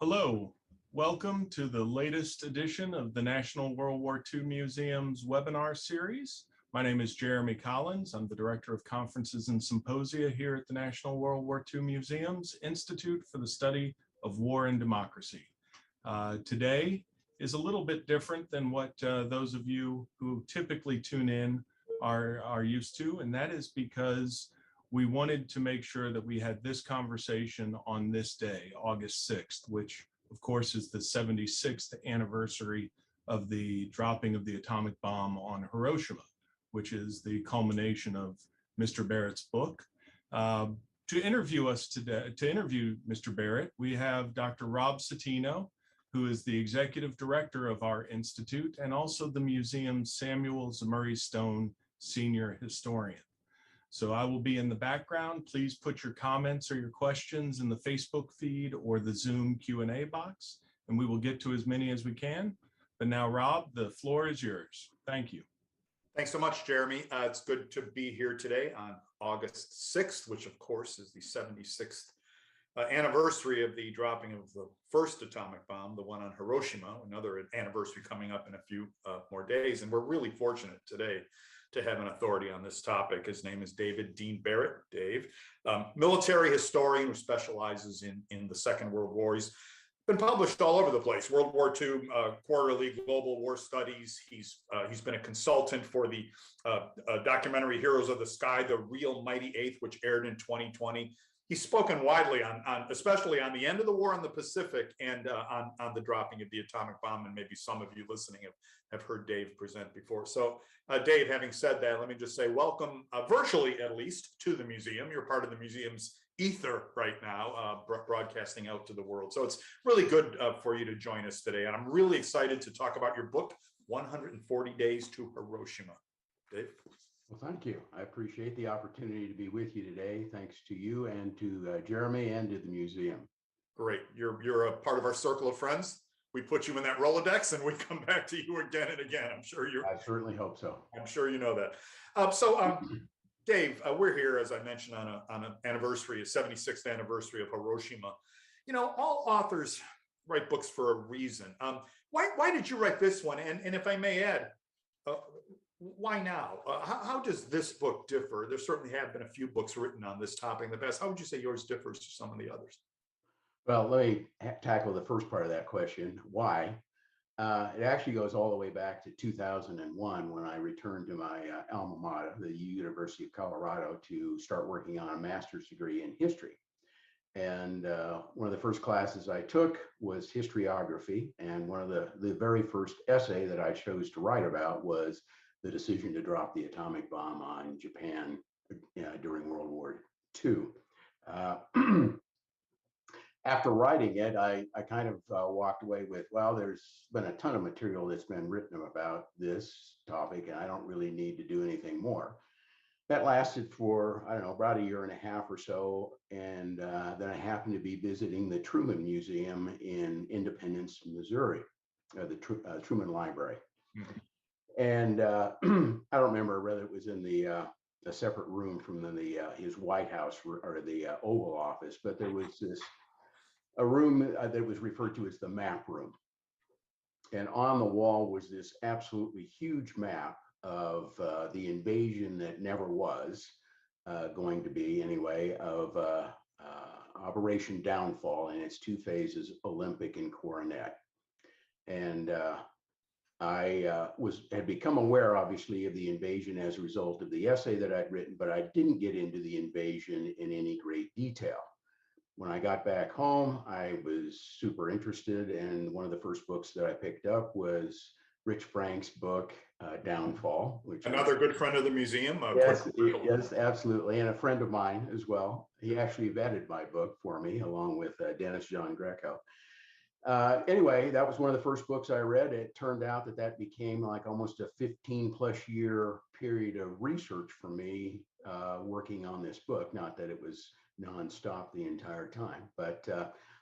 Hello, welcome to the latest edition of the National World War II Museum's webinar series. My name is Jeremy Collins. I'm the Director of Conferences and Symposia here at the National World War II Museum's Institute for the Study of War and Democracy. Today is a little bit different than what those of you who typically tune in are used to, and that is because we wanted to make sure that we had this conversation on this day, August 6th, which of course is the 76th anniversary of the dropping of the atomic bomb on Hiroshima, which is the culmination of Mr. Barrett's book. To interview us today, to interview Mr. Barrett, we have Dr. Rob Citino, who is the Executive Director of our Institute and also the museum's Samuel Zemurray Stone Senior Historian. So I will be in the background. Please put your comments or your questions in the Facebook feed or the Zoom Q&A box, and we will get to as many as we can. But now, Rob, the floor is yours. Thank you. Thanks so much, Jeremy. It's good to be here today on August 6th, which of course is the 76th anniversary of the dropping of the first atomic bomb, the one on Hiroshima, another anniversary coming up in a few more days. And we're really fortunate today to have an authority on this topic. His name is Dean Barrett. Dave, military historian who specializes in the Second World War. He's been published all over the place. World War II Quarterly Global War Studies. He's been a consultant for the documentary Heroes of the Sky, The Real Mighty Eighth, which aired in 2020. He's spoken widely on especially on the end of the war in the Pacific and on the dropping of the atomic bomb. And maybe some of you listening have heard Dave present before. So Dave, having said that, let me just say welcome, virtually at least, to the museum. You're part of the museum's ether right now, broadcasting out to the world. So it's really good for you to join us today. And I'm really excited to talk about your book, 140 Days to Hiroshima. Dave? Well, thank you. I appreciate the opportunity to be with you today. Thanks to you and to Jeremy and to the museum. Great. You're a part of our circle of friends. We put you in that Rolodex and we come back to you again and again. I'm sure you're. I certainly hope so. I'm sure you know that. Dave, we're here, as I mentioned, on an anniversary, a 76th anniversary of Hiroshima. You know, all authors write books for a reason. Why did you write this one? And if I may add, why now? How does this book differ? There certainly have been a few books written on this topic in the past. How would you say yours differs to some of the others? Well, let me tackle the first part of that question. Why? It actually goes all the way back to 2001 when I returned to my alma mater, the University of Colorado, to start working on a master's degree in history. And one of the first classes I took was historiography. And one of the very first essay that I chose to write about was the decision to drop the atomic bomb on Japan during World War II. After writing it, I kind of walked away with, well, there's been a ton of material that's been written about this topic, and I don't really need to do anything more. That lasted for, I don't know, about a year and a half or so. And then I happened to be visiting the Truman Museum in Independence, Missouri, the Truman Library. Mm-hmm. And I don't remember whether it was in a separate room from his White House or the Oval Office, but there was a room that was referred to as the map room. And on the wall was this absolutely huge map of the invasion that never was going to be anyway, of Operation Downfall in its two phases, Olympic and Coronet. And I had become aware, obviously, of the invasion as a result of the essay that I'd written, but I didn't get into the invasion in any great detail. When I got back home, I was super interested, and one of the first books that I picked up was Rich Frank's book, Downfall. Which another good friend of the museum. Yes, absolutely, and a friend of mine as well. He actually vetted my book for me, along with Dennis John Greco. Anyway, that was one of the first books I read. It turned out that became like almost a 15+ year period of research for me working on this book. Not that it was nonstop the entire time, but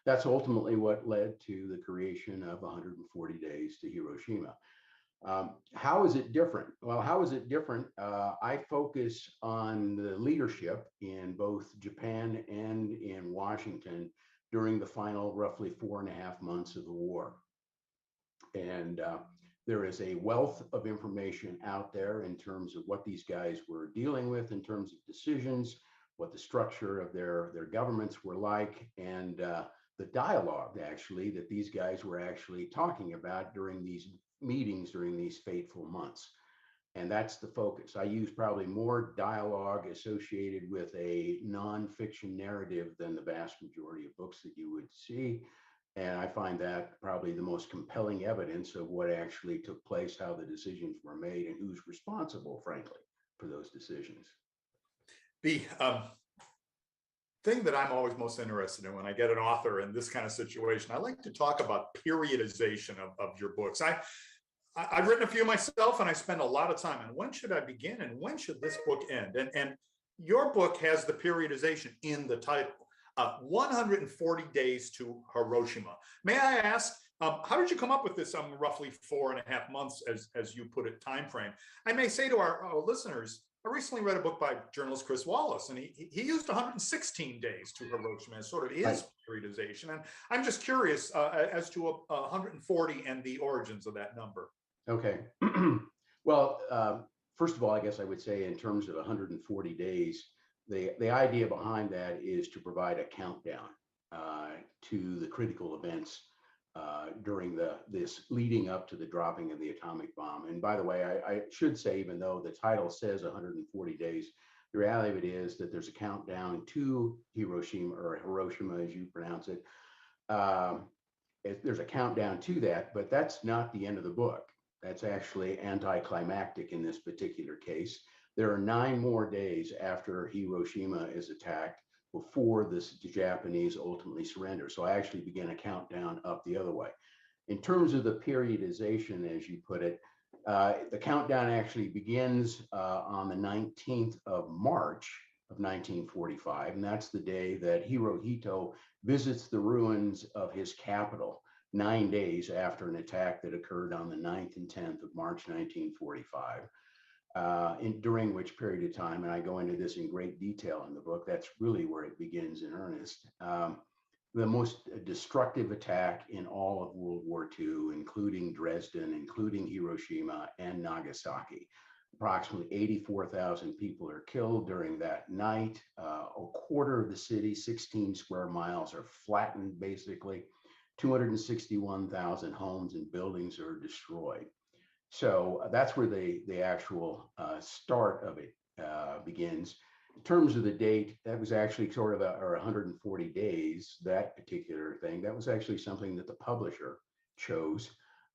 that's ultimately what led to the creation of 140 Days to Hiroshima. How is it different? Well, how is it different? I focus on the leadership in both Japan and in Washington during the final roughly 4.5 months of the war. And there is a wealth of information out there in terms of what these guys were dealing with in terms of decisions, what the structure of their governments were like, and the dialogue actually that these guys were actually talking about during these meetings during these fateful months. And that's the focus. I use probably more dialogue associated with a nonfiction narrative than the vast majority of books that you would see. And I find that probably the most compelling evidence of what actually took place, how the decisions were made, and who's responsible, frankly, for those decisions. The thing that I'm always most interested in when I get an author in this kind of situation, I like to talk about periodization of your books. I've written a few myself, and I spend a lot of time on when should I begin and when should this book end? And your book has the periodization in the title, 140 Days to Hiroshima. May I ask, how did you come up with this roughly 4.5 months, as you put it, time frame? I may say to our listeners, I recently read a book by journalist Chris Wallace, and he used 116 days to Hiroshima as sort of his periodization. And I'm just curious as to 140 and the origins of that number. Okay. Well, first of all, I guess I would say in terms of 140 days, the idea behind that is to provide a countdown to the critical events during this leading up to the dropping of the atomic bomb. And by the way, I should say, even though the title says 140 days, the reality of it is that there's a countdown to Hiroshima, or Hiroshima as you pronounce it. There's a countdown to that, but that's not the end of the book. That's actually anticlimactic in this particular case. There are 9 more days after Hiroshima is attacked before the Japanese ultimately surrender. So I actually begin a countdown up the other way. In terms of the periodization, as you put it, the countdown actually begins on the 19th of March of 1945, and that's the day that Hirohito visits the ruins of his capital, 9 days after an attack that occurred on the 9th and 10th of March 1945. During which period of time, and I go into this in great detail in the book, that's really where it begins in earnest. The most destructive attack in all of World War II, including Dresden, including Hiroshima and Nagasaki. Approximately 84,000 people are killed during that night. A quarter of the city, 16 square miles, are flattened basically. 261,000 homes and buildings are destroyed. So that's where the actual start of it begins. In terms of the date, that was actually sort of 140 days, that particular thing. That was actually something that the publisher chose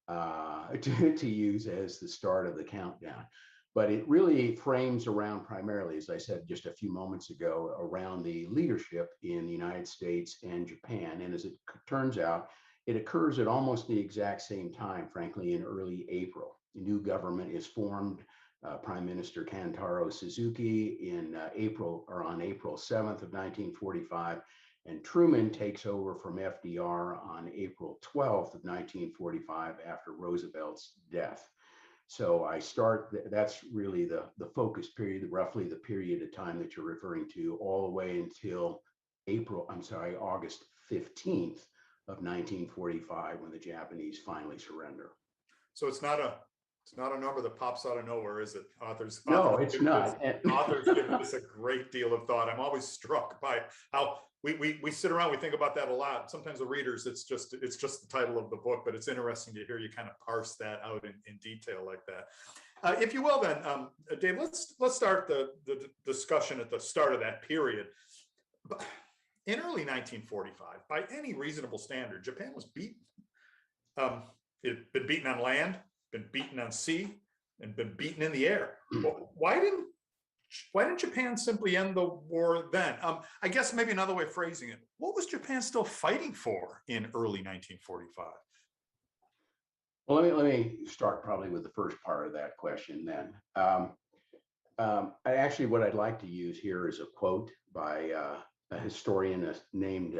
to use as the start of the countdown. But it really frames around primarily, as I said just a few moments ago, around the leadership in the United States and Japan. And as it turns out, it occurs at almost the exact same time, frankly, in early April. The new government is formed, Prime Minister Kantaro Suzuki on April 7th of 1945, and Truman takes over from FDR on April 12th of 1945 after Roosevelt's death. So I start, that's really the focus period, roughly the period of time that you're referring to, all the way until August 15th of 1945, when the Japanese finally surrender. So it's not a number that pops out of nowhere, is it? No, it's not. Authors give this a great deal of thought. I'm always struck by how we sit around, we think about that a lot. Sometimes the readers, it's just the title of the book, but it's interesting to hear you kind of parse that out in detail like that. If you will, then, Dave, let's start the discussion at the start of that period. But in early 1945, by any reasonable standard, Japan was beaten. It had been beaten on land, been beaten on sea, and been beaten in the air. Why didn't Japan simply end the war then? I guess maybe another way of phrasing it, what was Japan still fighting for in early 1945? Well, let me start probably with the first part of that question then. Actually, what I'd like to use here is a quote by a historian named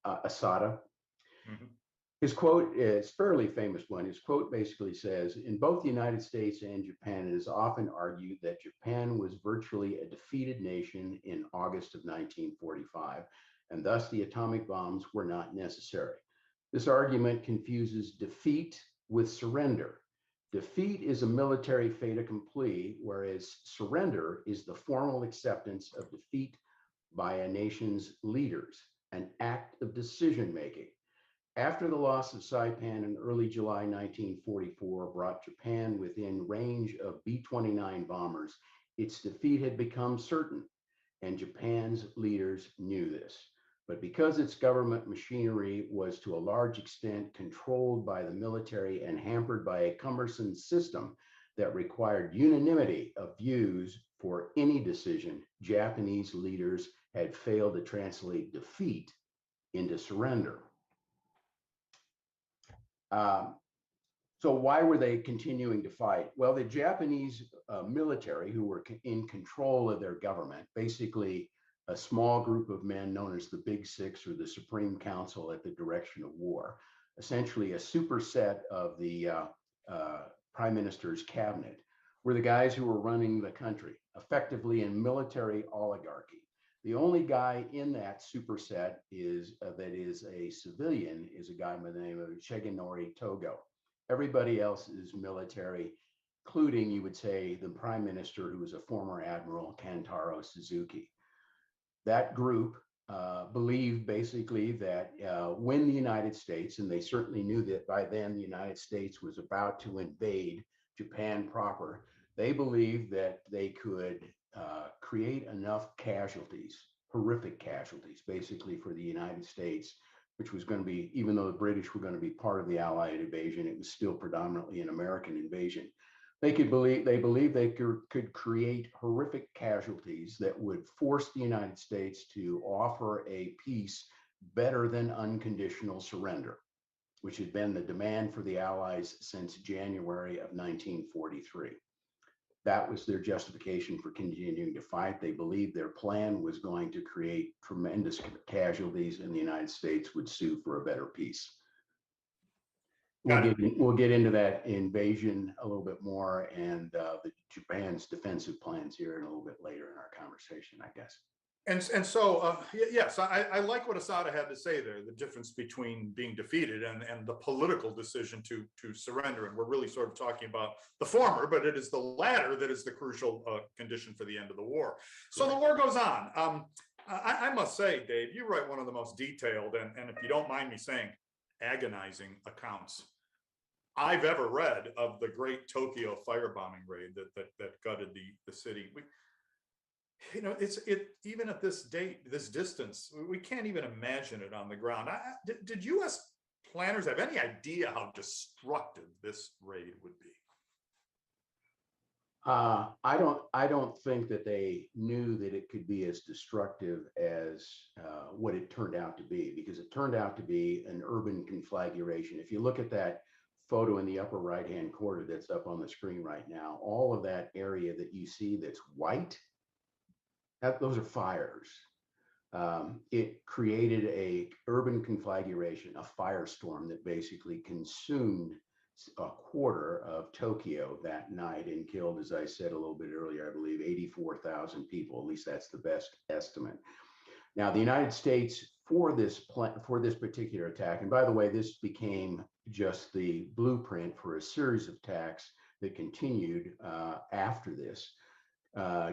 Asada. Mm-hmm. His quote is a fairly famous one. His quote basically says, "In both the United States and Japan, it is often argued that Japan was virtually a defeated nation in August of 1945, and thus the atomic bombs were not necessary. This argument confuses defeat with surrender. Defeat is a military fait accompli, whereas surrender is the formal acceptance of defeat by a nation's leaders, an act of decision-making. After the loss of Saipan in early July 1944 brought Japan within range of B-29 bombers, its defeat had become certain, and Japan's leaders knew this. But because its government machinery was to a large extent controlled by the military and hampered by a cumbersome system that required unanimity of views for any decision, Japanese leaders had failed to translate defeat into surrender. So why were they continuing to fight? Well, the Japanese military, who were in control of their government, basically a small group of men known as the Big Six or the Supreme Council at the direction of war, essentially a superset of the Prime Minister's cabinet, were the guys who were running the country, effectively in military oligarchy. The only guy in that superset that is a civilian is a guy by the name of Shigenori Togo. Everybody else is military, including, you would say, the Prime Minister, who was a former Admiral, Kantaro Suzuki. That group believed basically that when the United States, and they certainly knew that by then the United States was about to invade Japan proper, they believed that they could create enough casualties, horrific casualties, basically for the United States, which was going to be, even though the British were going to be part of the Allied invasion, it was still predominantly an American invasion. They believed they could create horrific casualties that would force the United States to offer a peace better than unconditional surrender, which had been the demand for the Allies since January of 1943. That was their justification for continuing to fight. They believed their plan was going to create tremendous casualties and the United States would sue for a better peace. We'll get into that invasion a little bit more and Japan's defensive plans here in a little bit later in our conversation, I guess. And so, yes, I like what Asada had to say there, the difference between being defeated and the political decision to surrender. And we're really sort of talking about the former, but it is the latter that is the crucial condition for the end of the war. So the war goes on. I must say, Dave, you write one of the most detailed, and if you don't mind me saying, agonizing accounts I've ever read of the great Tokyo firebombing raid that gutted the city. Even at this date, this distance, we can't even imagine it on the ground. Did U.S. planners have any idea how destructive this raid would be? I don't think that they knew that it could be as destructive as what it turned out to be, because it turned out to be an urban conflagration. If you look at that photo in the upper right-hand corner that's up on the screen right now, all of that area that you see that's white, those are fires. It created a urban conflagration, a firestorm that basically consumed a quarter of Tokyo that night and killed, as I said a little bit earlier, I believe 84,000 people. At least that's the best estimate. Now, the United States, for this particular attack, and by the way, this became just the blueprint for a series of attacks that continued after this.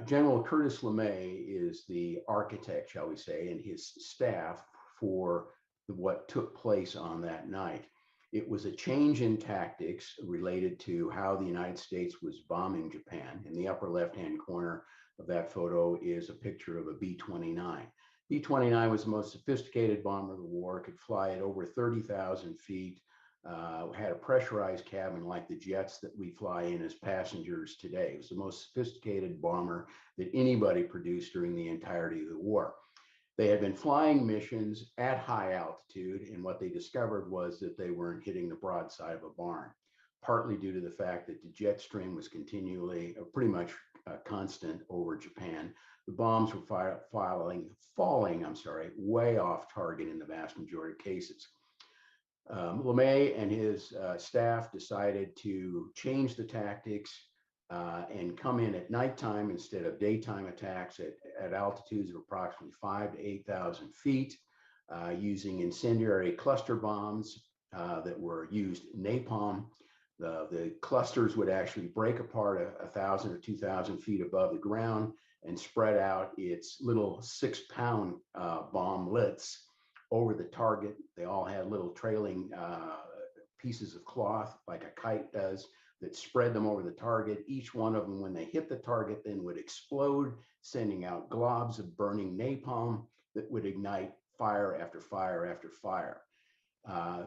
General Curtis LeMay is the architect, shall we say, and his staff for what took place on that night. It was a change in tactics related to how the United States was bombing Japan. In the upper left-hand corner of that photo is a picture of a B-29. B-29 was the most sophisticated bomber of the war, could fly at over 30,000 feet, had a pressurized cabin like the jets that we fly in as passengers today. It was the most sophisticated bomber that anybody produced during the entirety of the war. They had been flying missions at high altitude, and what they discovered was that they weren't hitting the broadside of a barn, partly due to the fact that the jet stream was continually, pretty much constant over Japan. The bombs were falling, way off target in the vast majority of cases. LeMay and his staff decided to change the tactics and come in at nighttime instead of daytime attacks at altitudes of approximately 5,000 to 8,000 feet. using incendiary cluster bombs that were used napalm. The clusters would actually break apart 1,000 or 2,000 feet above the ground and spread out its little 6-pound bomblets over the target. They all had little trailing pieces of cloth like a kite does that spread them over the target. Each one of them, when they hit the target, then would explode, sending out globs of burning napalm that would ignite fire after fire after fire.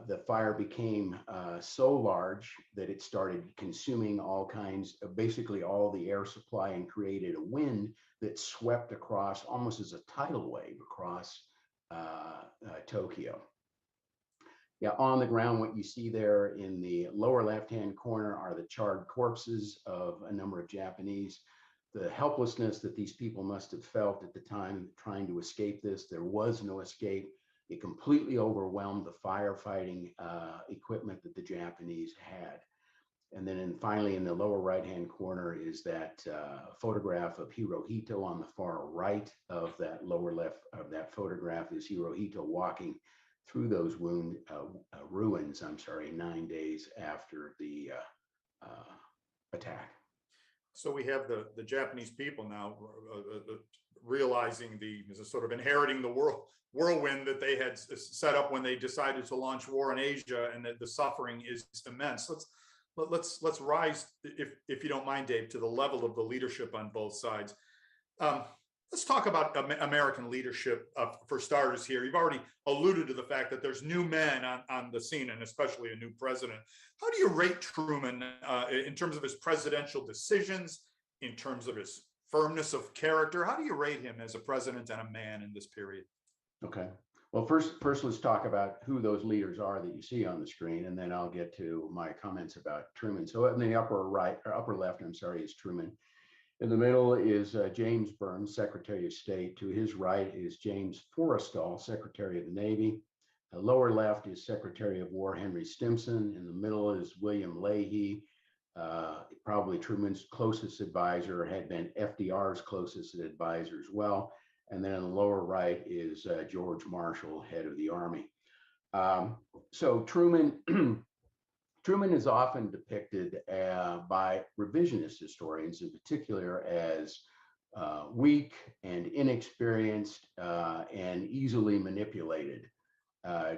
The fire became so large that it started consuming all kinds of, basically all the air supply, and created a wind that swept across almost as a tidal wave across Tokyo. Yeah, on the ground, what you see there in the lower left-hand corner are the charred corpses of a number of Japanese. The helplessness that these people must have felt at the time trying to escape this. There was no escape. It completely overwhelmed the firefighting equipment that the Japanese had. And then finally, in the lower right-hand corner is that photograph of Hirohito. On the far right of that lower left of that photograph is Hirohito walking through those ruins, 9 days after the attack. So we have the Japanese people now realizing the sort of inheriting the whirlwind that they had set up when they decided to launch war in Asia, and that the suffering is immense. Let's rise, if you don't mind, Dave, to the level of the leadership on both sides. Let's talk about American leadership for starters here. You've already alluded to the fact that there's new men on the scene, and especially a new president. How do you rate Truman in terms of his presidential decisions, in terms of his firmness of character? How do you rate him as a president and a man in this period? Okay. Well, first let's talk about who those leaders are that you see on the screen, and then I'll get to my comments about Truman. So in the upper left, is Truman. In the middle is James Burns, Secretary of State. To his right is James Forrestal, Secretary of the Navy. The lower left is Secretary of War Henry Stimson. In the middle is William Leahy, probably Truman's closest advisor, had been FDR's closest advisor as well. And then in the lower right is George Marshall, head of the Army. So Truman is often depicted by revisionist historians in particular as weak and inexperienced and easily manipulated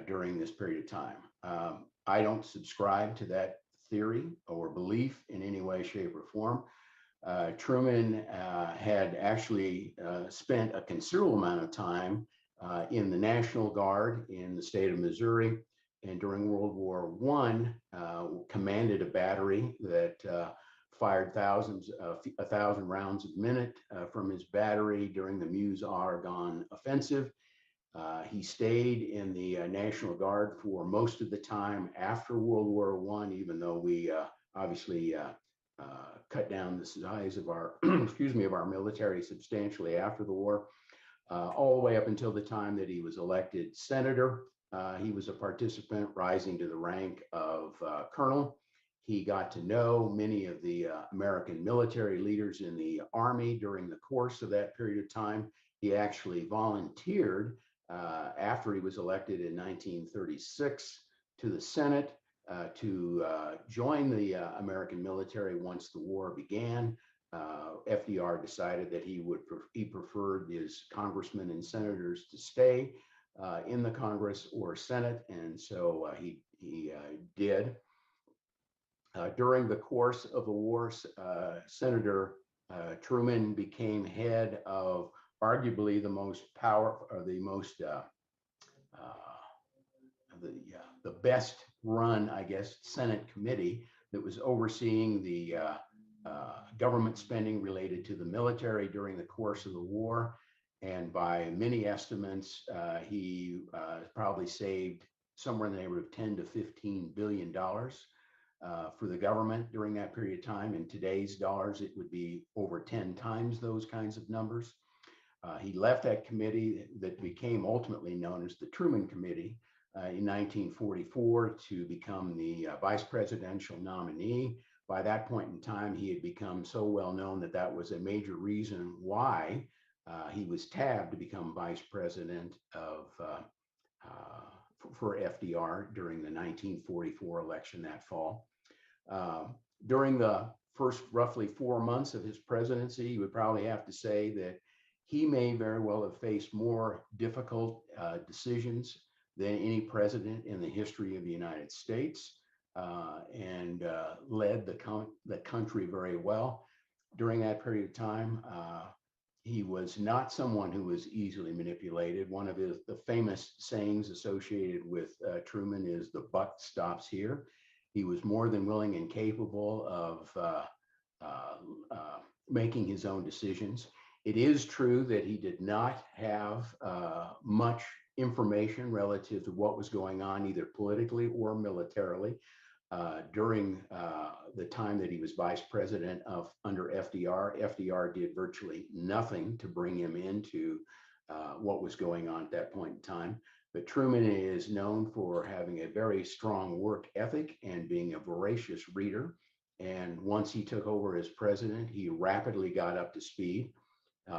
during this period of time. I don't subscribe to that theory or belief in any way, shape, or form. Truman had actually spent a considerable amount of time in the National Guard in the state of Missouri, and during World War I, commanded a battery that fired 1,000 rounds a minute from his battery during the Meuse-Argonne offensive. He stayed in the National Guard for most of the time after World War I, even though we obviously cut down the size of our, of our military substantially after the war, all the way up until the time that he was elected senator. He was a participant rising to the rank of colonel. He got to know many of the American military leaders in the Army during the course of that period of time. He actually volunteered after he was elected in 1936 to the Senate to join the American military once the war began. FDR decided that he preferred his congressmen and senators to stay in the Congress or Senate, and so he did. During the course of the war, Senator Truman became head of arguably the most powerful, or the best run, I guess, Senate committee that was overseeing the government spending related to the military during the course of the war. And by many estimates, he probably saved somewhere in the neighborhood of $10 to $15 billion for the government during that period of time. In today's dollars, it would be over 10 times those kinds of numbers. He left that committee that became ultimately known as the Truman Committee in 1944 to become the vice presidential nominee. By that point in time, he had become so well known that that was a major reason why he was tabbed to become vice president of for FDR during the 1944 election that fall. During the first roughly 4 months of his presidency, you would probably have to say that he may very well have faced more difficult decisions than any president in the history of the United States, and led the country very well during that period of time. He was not someone who was easily manipulated. One of the famous sayings associated with Truman is "the buck stops here." He was more than willing and capable of making his own decisions. It is true that he did not have much information relative to what was going on either politically or militarily during the time that he was vice president under FDR. FDR did virtually nothing to bring him into what was going on at that point in time. But Truman is known for having a very strong work ethic and being a voracious reader. And once he took over as president, he rapidly got up to speed.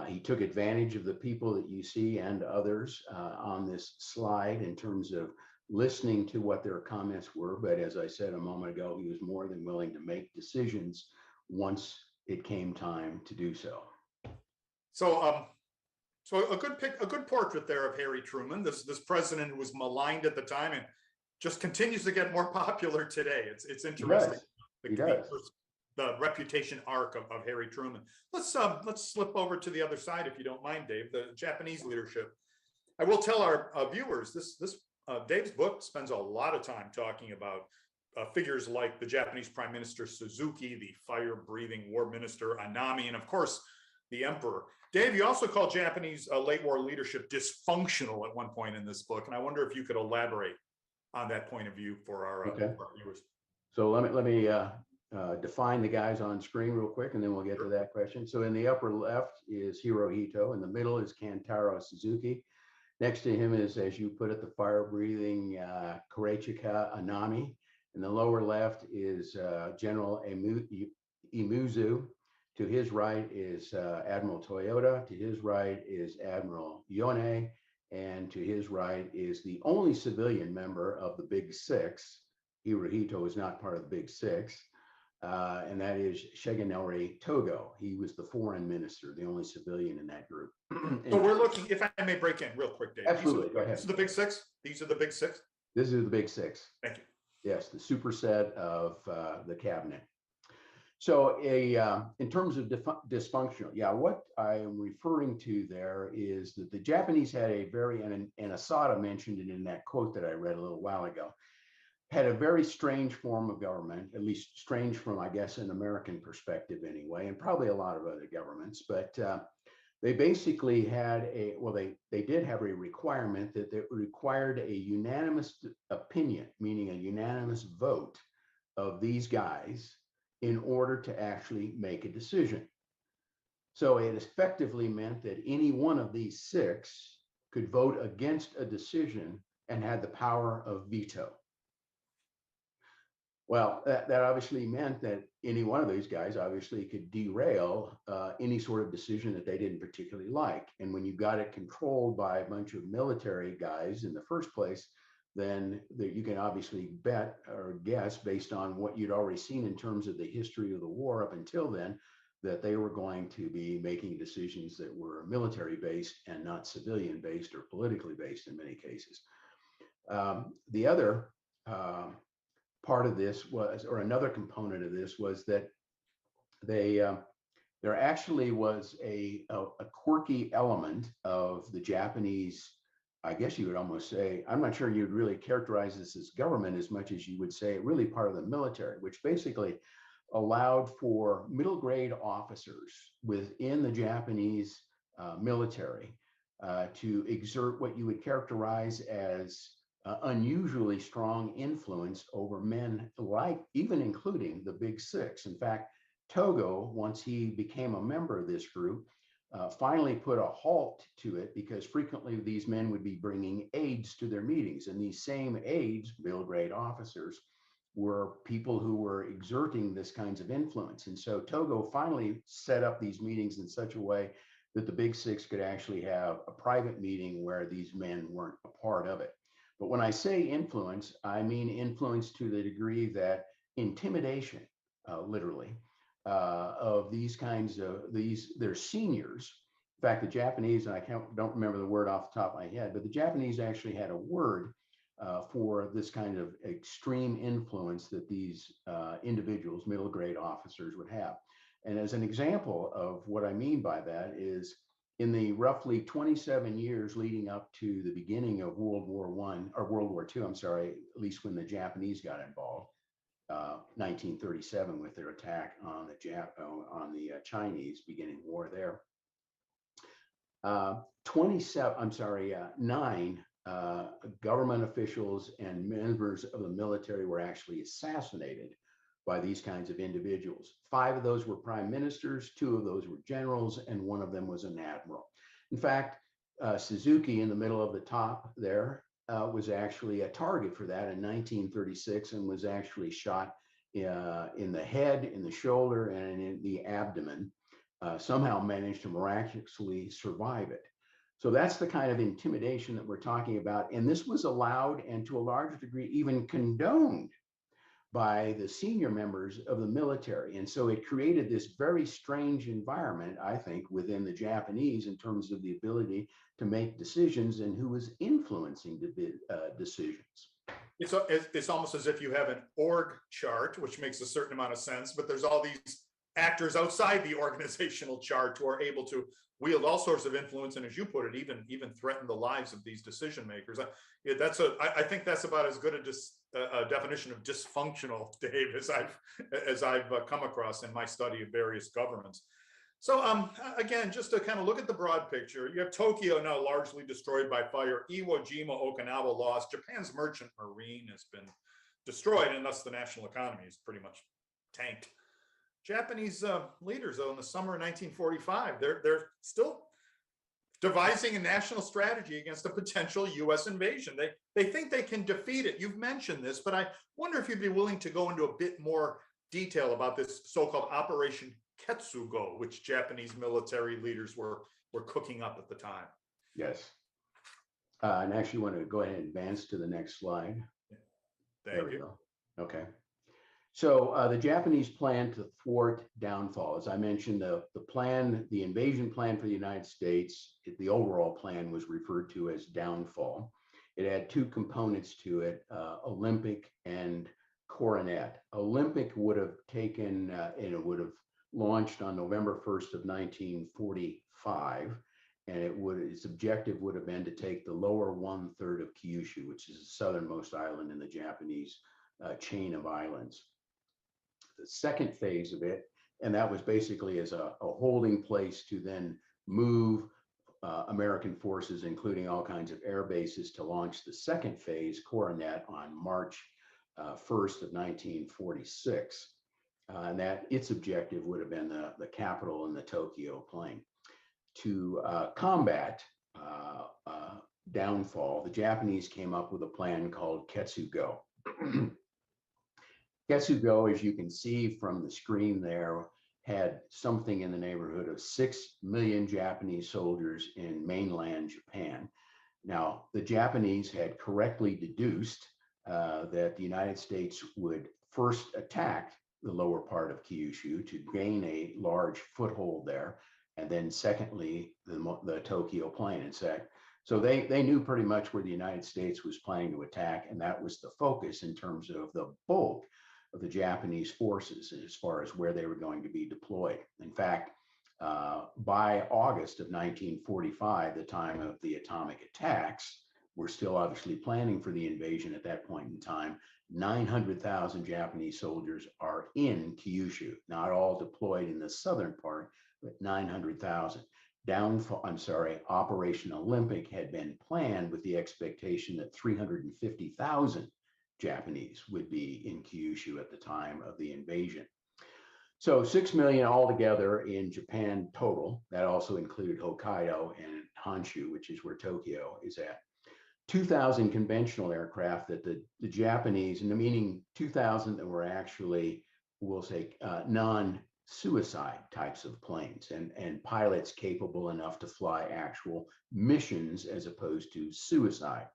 He took advantage of the people that you see and others on this slide in terms of listening to what their comments were. But as I said a moment ago, he was more than willing to make decisions once it came time to do so. So a good portrait there of Harry Truman, this president who was maligned at the time and just continues to get more popular today. It's interesting. He does. The reputation arc of Harry Truman. Let's slip over to the other side, if you don't mind, Dave, the Japanese leadership. I will tell our viewers, Dave's book spends a lot of time talking about figures like the Japanese Prime Minister Suzuki, the fire-breathing war minister Anami, and of course, the emperor. Dave, you also call Japanese late war leadership dysfunctional at one point in this book, and I wonder if you could elaborate on that point of view for our viewers. So let me define the guys on screen real quick, and then we'll get to that question. So in the upper left is Hirohito. In the middle is Kantaro Suzuki. Next to him is, as you put it, the fire-breathing Korechika Anami. In the lower left is General Imuzu. To his right is Admiral Toyota. To his right is Admiral Yone. And to his right is the only civilian member of the Big Six. Hirohito is not part of the Big Six. And that is Shigenori Togo. He was the foreign minister, the only civilian in that group. So we're looking, if I may break in real quick, Dave. Absolutely, go ahead. This is the Big Six? These are the Big Six? This is the Big Six. Thank you. Yes, the superset of the cabinet. So in terms of dysfunctional, what I am referring to there is that the Japanese had a very, and Asada mentioned it in that quote that I read a little while ago, had a very strange form of government, at least strange from, I guess, an American perspective anyway, and probably a lot of other governments. But they basically had they did have a requirement that they required a unanimous opinion, meaning a unanimous vote of these guys in order to actually make a decision. So it effectively meant that any one of these six could vote against a decision and had the power of veto. Well, that obviously meant that any one of these guys obviously could derail any sort of decision that they didn't particularly like. And when you got it controlled by a bunch of military guys in the first place, then you can obviously bet or guess based on what you'd already seen in terms of the history of the war up until then, that they were going to be making decisions that were military based and not civilian based or politically based in many cases. The other part of this was, or another component of this was that there actually was a quirky element of the Japanese, I guess you would almost say, I'm not sure you'd really characterize this as government as much as you would say really part of the military, which basically allowed for middle grade officers within the Japanese military to exert what you would characterize as unusually strong influence over men, like even including the Big Six. In fact, Togo, once he became a member of this group, finally put a halt to it because frequently these men would be bringing aides to their meetings, and these same aides, middle grade officers, were people who were exerting this kinds of influence. And so Togo finally set up these meetings in such a way that the Big Six could actually have a private meeting where these men weren't a part of it. But when I say influence, I mean influence to the degree that intimidation, literally, of these kinds of their seniors. In fact, the Japanese, and I don't remember the word off the top of my head, but the Japanese actually had a word for this kind of extreme influence that these individuals, middle grade officers, would have. And as an example of what I mean by that is in the roughly 27 years leading up to the beginning of World War II, I'm sorry, at least when the Japanese got involved, 1937 with their attack on the Chinese, beginning war there. 9 government officials and members of the military were actually assassinated by these kinds of individuals. 5 of those were prime ministers, 2 of those were generals, and 1 of them was an admiral. In fact, Suzuki in the middle of the top there was actually a target for that in 1936 and was actually shot in the head, in the shoulder, and in the abdomen. Somehow managed to miraculously survive it. So that's the kind of intimidation that we're talking about. And this was allowed and to a large degree even condoned by the senior members of the military. And so it created this very strange environment, I think, within the Japanese in terms of the ability to make decisions and who was influencing the decisions. It's almost as if you have an org chart, which makes a certain amount of sense, but there's all these actors outside the organizational chart who are able to wield all sorts of influence, and as you put it, even threaten the lives of these decision makers. I think that's about as good a definition of dysfunctional, Dave, as I've come across in my study of various governments. So again, just to kind of look at the broad picture, you have Tokyo now largely destroyed by fire. Iwo Jima, Okinawa lost. Japan's merchant marine has been destroyed, and thus the national economy is pretty much tanked. Japanese leaders, though, in the summer of 1945, they're still devising a national strategy against a potential U.S. invasion. They think they can defeat it. You've mentioned this, but I wonder if you'd be willing to go into a bit more detail about this so-called Operation Ketsugo, which Japanese military leaders were cooking up at the time. Yes. And actually, you want to go ahead and advance to the next slide. There we go. Okay. So the Japanese plan to thwart downfall, as I mentioned, the invasion plan for the United States, the overall plan was referred to as downfall. It had 2 components to it, Olympic and Coronet. Olympic would have taken, and it would have launched on November 1st of 1945, and its objective would have been to take the lower 1/3 of Kyushu, which is the southernmost island in the Japanese chain of islands. The second phase of it, and that was basically as a holding place to then move American forces, including all kinds of air bases, to launch the second phase, Coronet, on March 1st of 1946. And that its objective would have been the capital in the Tokyo plain. To combat downfall, the Japanese came up with a plan called Ketsugo. Ketsugo, as you can see from the screen there, had something in the neighborhood of 6 million Japanese soldiers in mainland Japan. Now, the Japanese had correctly deduced that the United States would first attack the lower part of Kyushu to gain a large foothold there, and then secondly, the Tokyo plain. In fact, so they knew pretty much where the United States was planning to attack, and that was the focus in terms of the bulk of the Japanese forces as far as where they were going to be deployed. In fact, by August of 1945, the time of the atomic attacks, we're still obviously planning for the invasion at that point in time. 900,000 Japanese soldiers are in Kyushu, not all deployed in the southern part, but 900,000. Operation Olympic had been planned with the expectation that 350,000 Japanese would be in Kyushu at the time of the invasion. So 6 million altogether in Japan total. That also included Hokkaido and Honshu, which is where Tokyo is at. 2,000 conventional aircraft that the Japanese, and meaning 2,000 that were actually, we'll say, non-suicide types of planes and pilots capable enough to fly actual missions as opposed to suicide.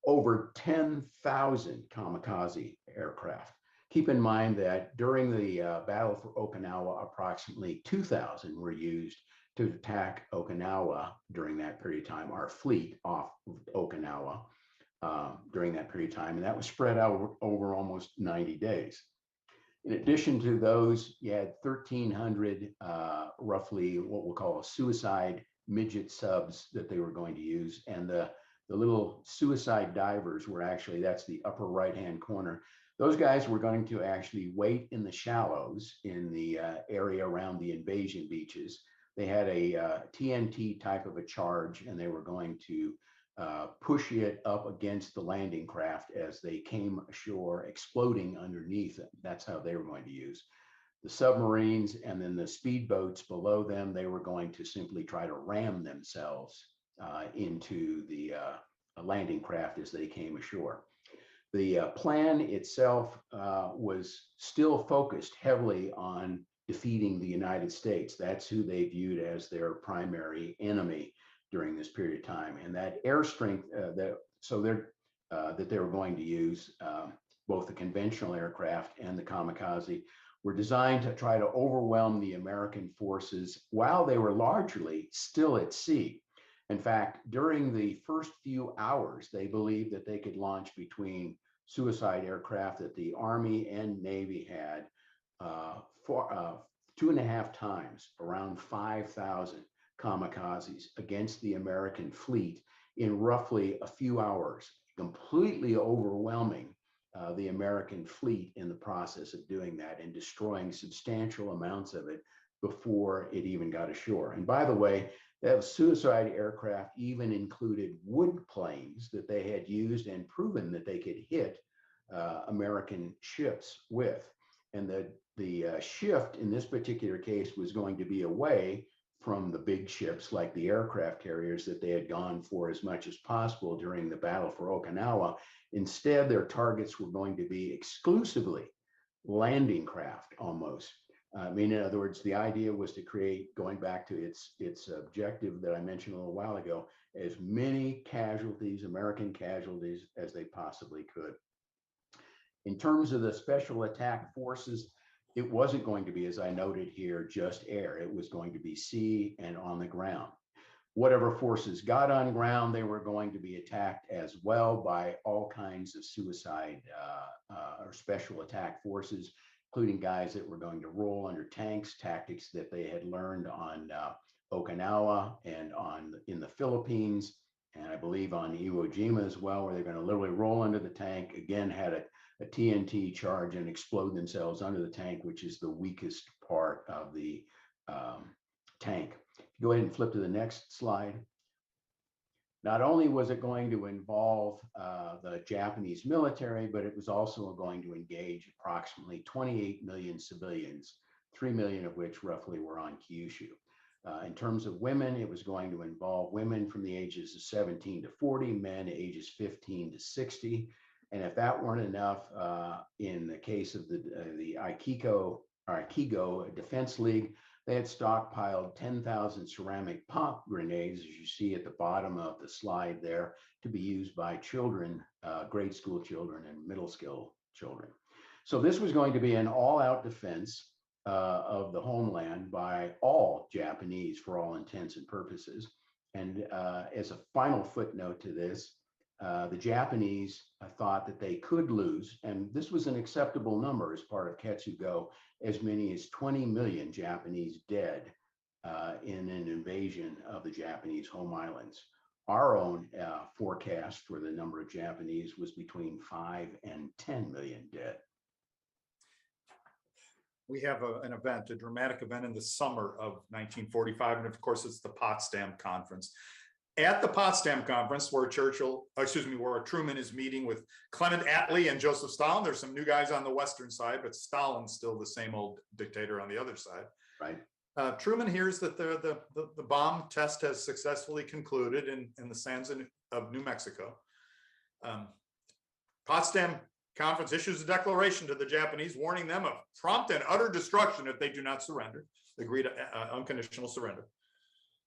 over 10,000 kamikaze aircraft. Keep in mind that during the battle for Okinawa, approximately 2,000 were used to attack Okinawa during that period of time, our fleet off of Okinawa during that period of time, and that was spread out over almost 90 days. In addition to those, you had 1,300 roughly what we'll call suicide midget subs that they were going to use, and the little suicide divers were actually, that's the upper right-hand corner. Those guys were going to actually wait in the shallows in the area around the invasion beaches. They had a TNT type of a charge, and they were going to push it up against the landing craft as they came ashore, exploding underneath it. That's how they were going to use the submarines, and then the speedboats below them. They were going to simply try to ram themselves into the landing craft as they came ashore. The plan itself was still focused heavily on defeating the United States. That's who they viewed as their primary enemy during this period of time. And that air strength that they were going to use, both the conventional aircraft and the kamikaze, were designed to try to overwhelm the American forces while they were largely still at sea. In fact, during the first few hours, they believed that they could launch between suicide aircraft that the Army and Navy had 2.5 times, around 5,000 kamikazes against the American fleet in roughly a few hours, completely overwhelming the American fleet in the process of doing that and destroying substantial amounts of it before it even got ashore. And by the way, that suicide aircraft even included wood planes that they had used and proven that they could hit American ships with. And the shift in this particular case was going to be away from the big ships like the aircraft carriers that they had gone for as much as possible during the battle for Okinawa. Instead, their targets were going to be exclusively landing craft almost. I mean, in other words, the idea was to create, going back to its objective that I mentioned a little while ago, as many casualties, American casualties, as they possibly could. In terms of the special attack forces, it wasn't going to be, as I noted here, just air. It was going to be sea and on the ground. Whatever forces got on ground, they were going to be attacked as well by all kinds of suicide or special attack forces, including guys that were going to roll under tanks, tactics that they had learned on Okinawa and in the Philippines, and I believe on Iwo Jima as well, where they're going to literally roll under the tank, again, had a TNT charge and explode themselves under the tank, which is the weakest part of the tank. Go ahead and flip to the next slide. Not only was it going to involve the Japanese military, but it was also going to engage approximately 28 million civilians, 3 million of which roughly were on Kyushu. In terms of women, it was going to involve women from the ages of 17 to 40, men ages 15 to 60. And if that weren't enough, in the case of the Aikigo Defense League, they had stockpiled 10,000 ceramic pop grenades, as you see at the bottom of the slide there, to be used by children, grade school children and middle school children. So this was going to be an all-out defense of the homeland by all Japanese for all intents and purposes. And as a final footnote to this, the Japanese thought that they could lose, and this was an acceptable number as part of Ketsugo, as many as 20 million Japanese dead in an invasion of the Japanese home islands. Our own forecast for the number of Japanese was between 5 and 10 million dead. We have an event, a dramatic event in the summer of 1945, and of course it's the Potsdam Conference. At the Potsdam Conference, where Truman is meeting with Clement Attlee and Joseph Stalin, there's some new guys on the Western side, but Stalin's still the same old dictator on the other side. Right. Truman hears that the bomb test has successfully concluded in the sands of New Mexico. Potsdam Conference issues a declaration to the Japanese warning them of prompt and utter destruction if they do not surrender. They agreed to unconditional surrender.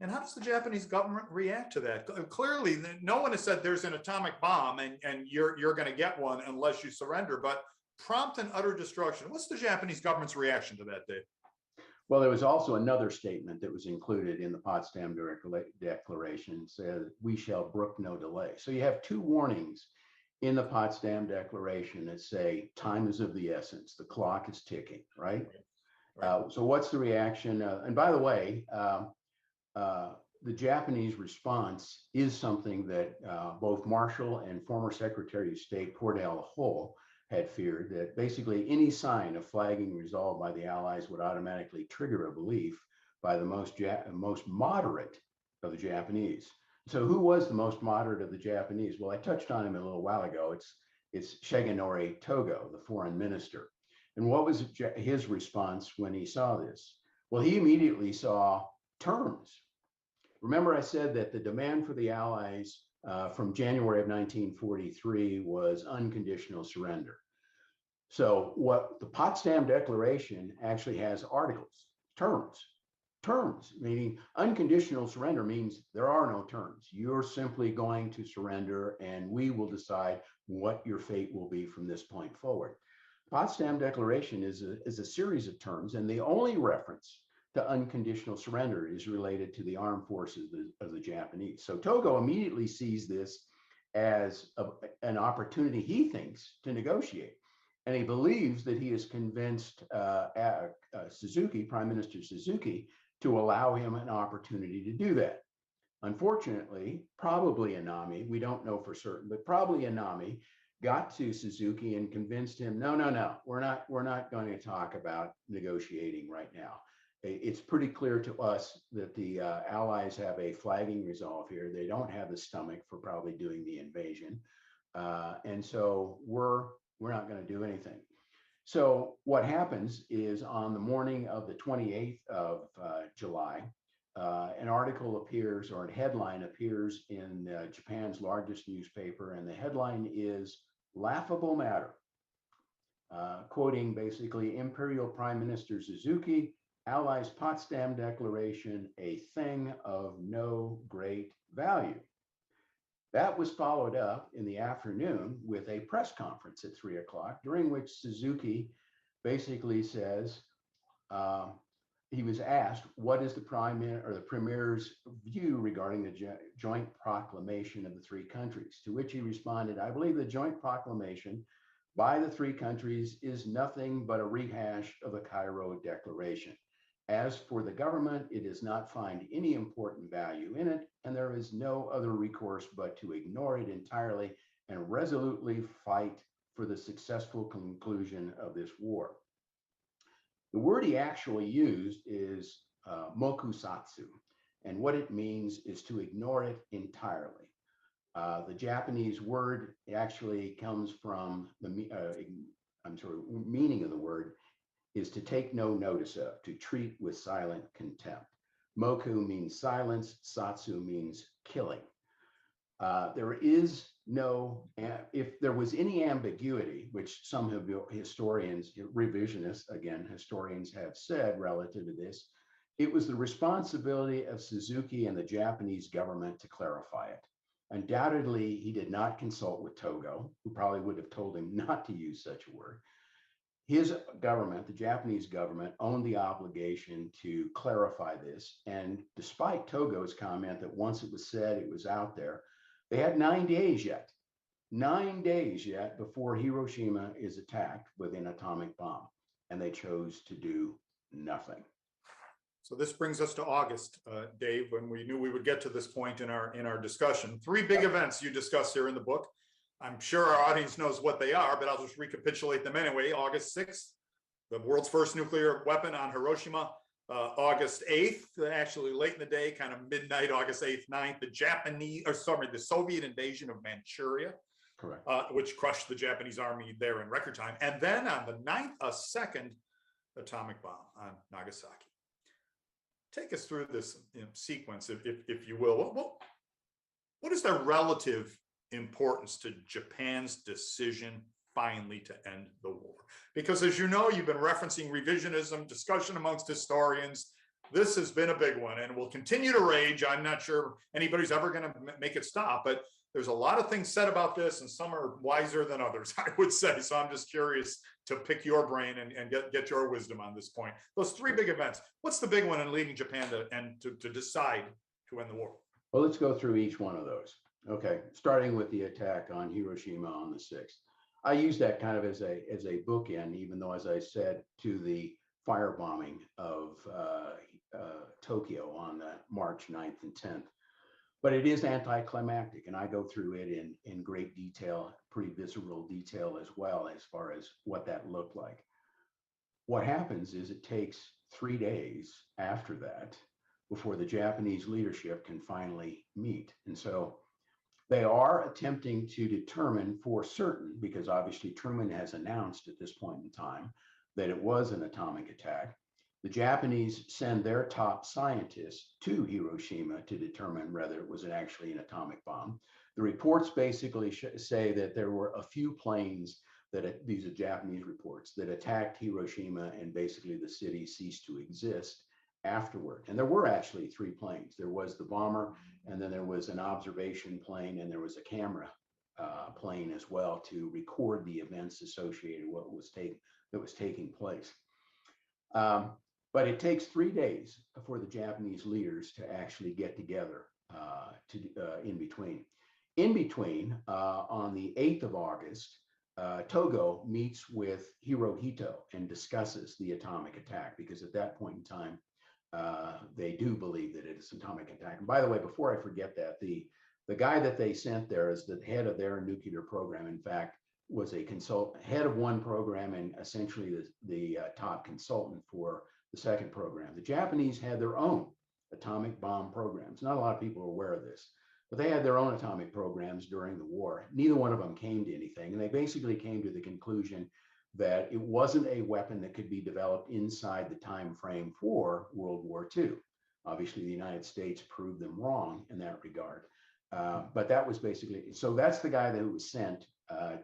And how does the Japanese government react to that? Clearly, no one has said there's an atomic bomb and you're going to get one unless you surrender, but prompt and utter destruction. What's the Japanese government's reaction to that, Dave? Well, there was also another statement that was included in the Potsdam Declaration, said, "We shall brook no delay." So you have two warnings in the Potsdam Declaration that say time is of the essence, the clock is ticking, right? So what's the reaction? And by the way, the Japanese response is something that both Marshall and former Secretary of State Cordell Hull had feared, that basically any sign of flagging resolve by the Allies would automatically trigger a belief by the most moderate of the Japanese. So who was the most moderate of the Japanese? Well, I touched on him a little while ago. It's Shigenori Togo, the foreign minister. And what was his response when he saw this? Well, he immediately saw terms. Remember, I said that the demand for the Allies from January of 1943 was unconditional surrender. So what the Potsdam Declaration actually has articles, terms, meaning unconditional surrender means there are no terms. You're simply going to surrender and we will decide what your fate will be from this point forward. Potsdam Declaration is a series of terms, and the only reference to unconditional surrender is related to the armed forces of the Japanese. So Togo immediately sees this as an opportunity, he thinks, to negotiate. And he believes that he has convinced Suzuki, Prime Minister Suzuki, to allow him an opportunity to do that. Unfortunately, probably Anami, we don't know for certain, but probably Anami got to Suzuki and convinced him, no, we're not going to talk about negotiating right now. It's pretty clear to us that the Allies have a flagging resolve here. They don't have the stomach for probably doing the invasion. And so we're not going to do anything. So what happens is on the morning of the 28th of July, an article appears, or a headline appears in Japan's largest newspaper, and the headline is "Laughable Matter," quoting basically Imperial Prime Minister Suzuki, Allies Potsdam Declaration, a thing of no great value. That was followed up in the afternoon with a press conference at 3 o'clock, during which Suzuki basically says, he was asked, what is the Premier's view regarding the joint proclamation of the three countries? To which he responded, I believe the joint proclamation by the three countries is nothing but a rehash of the Cairo Declaration. As for the government, it does not find any important value in it, and there is no other recourse but to ignore it entirely and resolutely fight for the successful conclusion of this war. The word he actually used is mokusatsu, and what it means is to ignore it entirely. The Japanese word actually comes from the meaning of the word is to take no notice of, to treat with silent contempt. Moku means silence, satsu means killing. There is no, if there was any ambiguity, which some historians, revisionists, again, historians have said relative to this, it was the responsibility of Suzuki and the Japanese government to clarify it. Undoubtedly, he did not consult with Togo, who probably would have told him not to use such a word. His government, the Japanese government, owned the obligation to clarify this. And despite Togo's comment that once it was said, it was out there, they had 9 days yet before Hiroshima is attacked with an atomic bomb. And they chose to do nothing. So this brings us to August, Dave, when we knew we would get to this point in our discussion. 3 big events you discuss here in the book. I'm sure our audience knows what they are, but I'll just recapitulate them anyway. August 6th, the world's first nuclear weapon on Hiroshima. August 8th, actually late in the day, kind of midnight, August 8th, 9th, the Soviet invasion of Manchuria, correct, which crushed the Japanese army there in record time. And then on the 9th, a second atomic bomb on Nagasaki. Take us through this sequence, if you will. What is the relative importance to Japan's decision finally to end the war? Because as you know, you've been referencing revisionism, discussion amongst historians. This has been a big one and will continue to rage. I'm not sure anybody's ever going to make it stop, but there's a lot of things said about this, and some are wiser than others, I would say. So I'm just curious to pick your brain and get your wisdom on this point. Those three big events. What's the big one in leading Japan to decide to end the war? Well, let's go through each one of those. Okay, starting with the attack on Hiroshima on the 6th. I use that kind of as a bookend, even though, as I said, to the firebombing of Tokyo on March 9th and 10th. But it is anticlimactic, and I go through it in great detail, pretty visceral detail as well, as far as what that looked like. What happens is it takes 3 days after that before the Japanese leadership can finally meet. And so they are attempting to determine for certain, because obviously Truman has announced at this point in time that it was an atomic attack. The Japanese send their top scientists to Hiroshima to determine whether it was actually an atomic bomb. The reports basically say that there were a few planes these are Japanese reports, that attacked Hiroshima, and basically the city ceased to exist afterward. And there were actually 3 planes. There was the bomber, and then there was an observation plane, and there was a camera plane as well to record the events associated with what was taking place. But it takes 3 days for the Japanese leaders to actually get together in between. In between, on the 8th of August, Togo meets with Hirohito and discusses the atomic attack, because at that point in time, they do believe that it is an atomic attack. And by the way, before I forget that, the guy that they sent there is the head of their nuclear program. In fact, was a head of one program and essentially the top consultant for the second program. The Japanese had their own atomic bomb programs. Not a lot of people are aware of this, but they had their own atomic programs during the war. Neither one of them came to anything. And they basically came to the conclusion that it wasn't a weapon that could be developed inside the time frame for World War II. Obviously, the United States proved them wrong in that regard. But that was basically, so that's the guy that was sent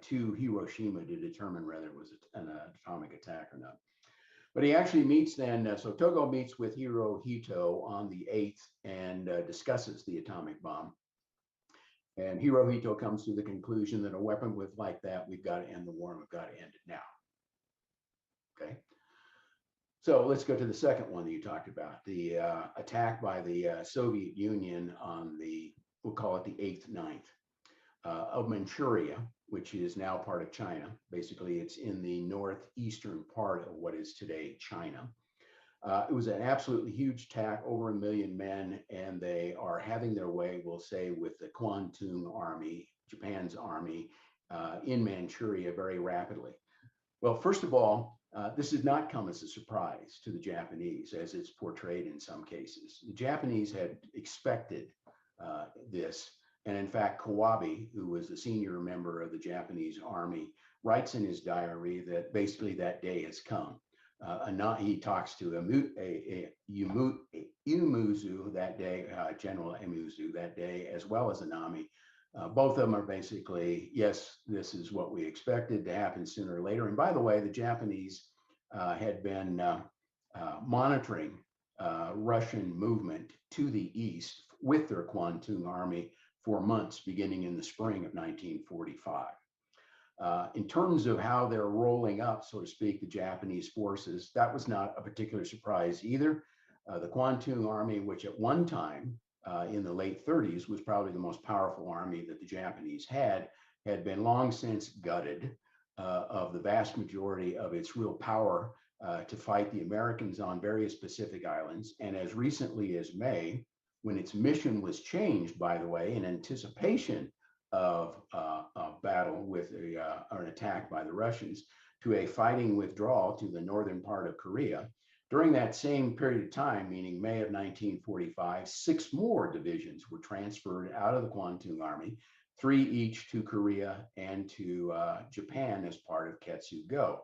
to Hiroshima to determine whether it was an atomic attack or not. But he actually meets then, so Togo meets with Hirohito on the 8th and discusses the atomic bomb. And Hirohito comes to the conclusion that a weapon like that, we've got to end the war, and we've got to end it now. Okay. So let's go to the second one that you talked about, the attack by the Soviet Union on we'll call it the 8th, 9th of Manchuria, which is now part of China. Basically, it's in the northeastern part of what is today China. It was an absolutely huge attack, over 1 million men, and they are having their way, we'll say, with the Kwantung Army, Japan's army, in Manchuria very rapidly. Well, first of all, this did not come as a surprise to the Japanese, as it's portrayed in some cases. The Japanese had expected this. And in fact, Kawabe, who was a senior member of the Japanese army, writes in his diary that basically that day has come. He talks to Iumuzu that day, General Iumuzu that day, as well as Anami. Both of them are basically, yes, this is what we expected to happen sooner or later. And by the way, the Japanese had been monitoring Russian movement to the east with their Kwantung army for months, beginning in the spring of 1945. In terms of how they're rolling up, so to speak, the Japanese forces, that was not a particular surprise either. The Kwantung army, which at one time in the late 30s was probably the most powerful army that the Japanese had been long since gutted of the vast majority of its real power to fight the Americans on various Pacific islands. And as recently as May, when its mission was changed, by the way, in anticipation of battle with an attack by the Russians, to a fighting withdrawal to the northern part of Korea. During that same period of time, meaning May of 1945, 6 more divisions were transferred out of the Kwantung Army, 3 each to Korea and to Japan as part of Ketsu-go.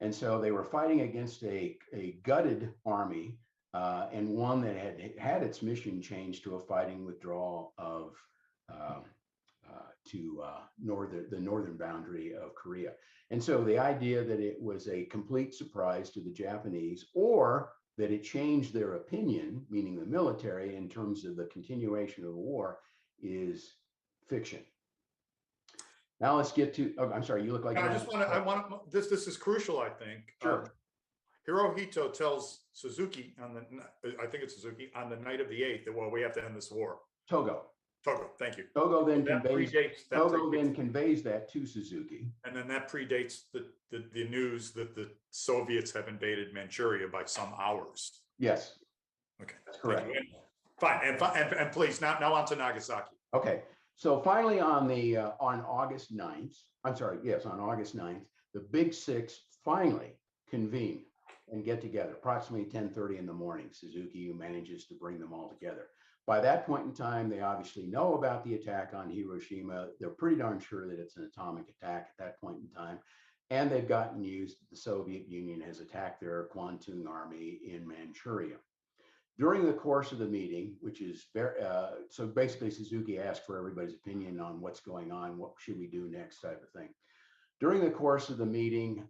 And so they were fighting against a gutted army and one that had its mission changed to a fighting withdrawal of the northern boundary of Korea. And so the idea that it was a complete surprise to the Japanese, or that it changed their opinion, meaning the military, in terms of the continuation of the war, is fiction. Now let's get to, oh, I'm sorry, you look like I just want to, this is crucial, I think. Sure. Hirohito tells Suzuki I think it's Suzuki, on the night of the 8th, that, well, we have to end this war. Togo, thank you. Togo then That conveys that to Suzuki. And then that predates the news that the Soviets have invaded Manchuria by some hours. Yes. Okay, that's correct. Fine, and please, now on to Nagasaki. Okay, so finally on August 9th, on August 9th, the Big Six finally convene and get together, approximately 10:30 in the morning. Suzuki manages to bring them all together. By that point in time, they obviously know about the attack on Hiroshima. They're pretty darn sure that it's an atomic attack at that point in time. And they've gotten news that the Soviet Union has attacked their Kwantung army in Manchuria. During the course of the meeting, which is so basically Suzuki asked for everybody's opinion on what's going on, what should we do next type of thing. During the course of the meeting,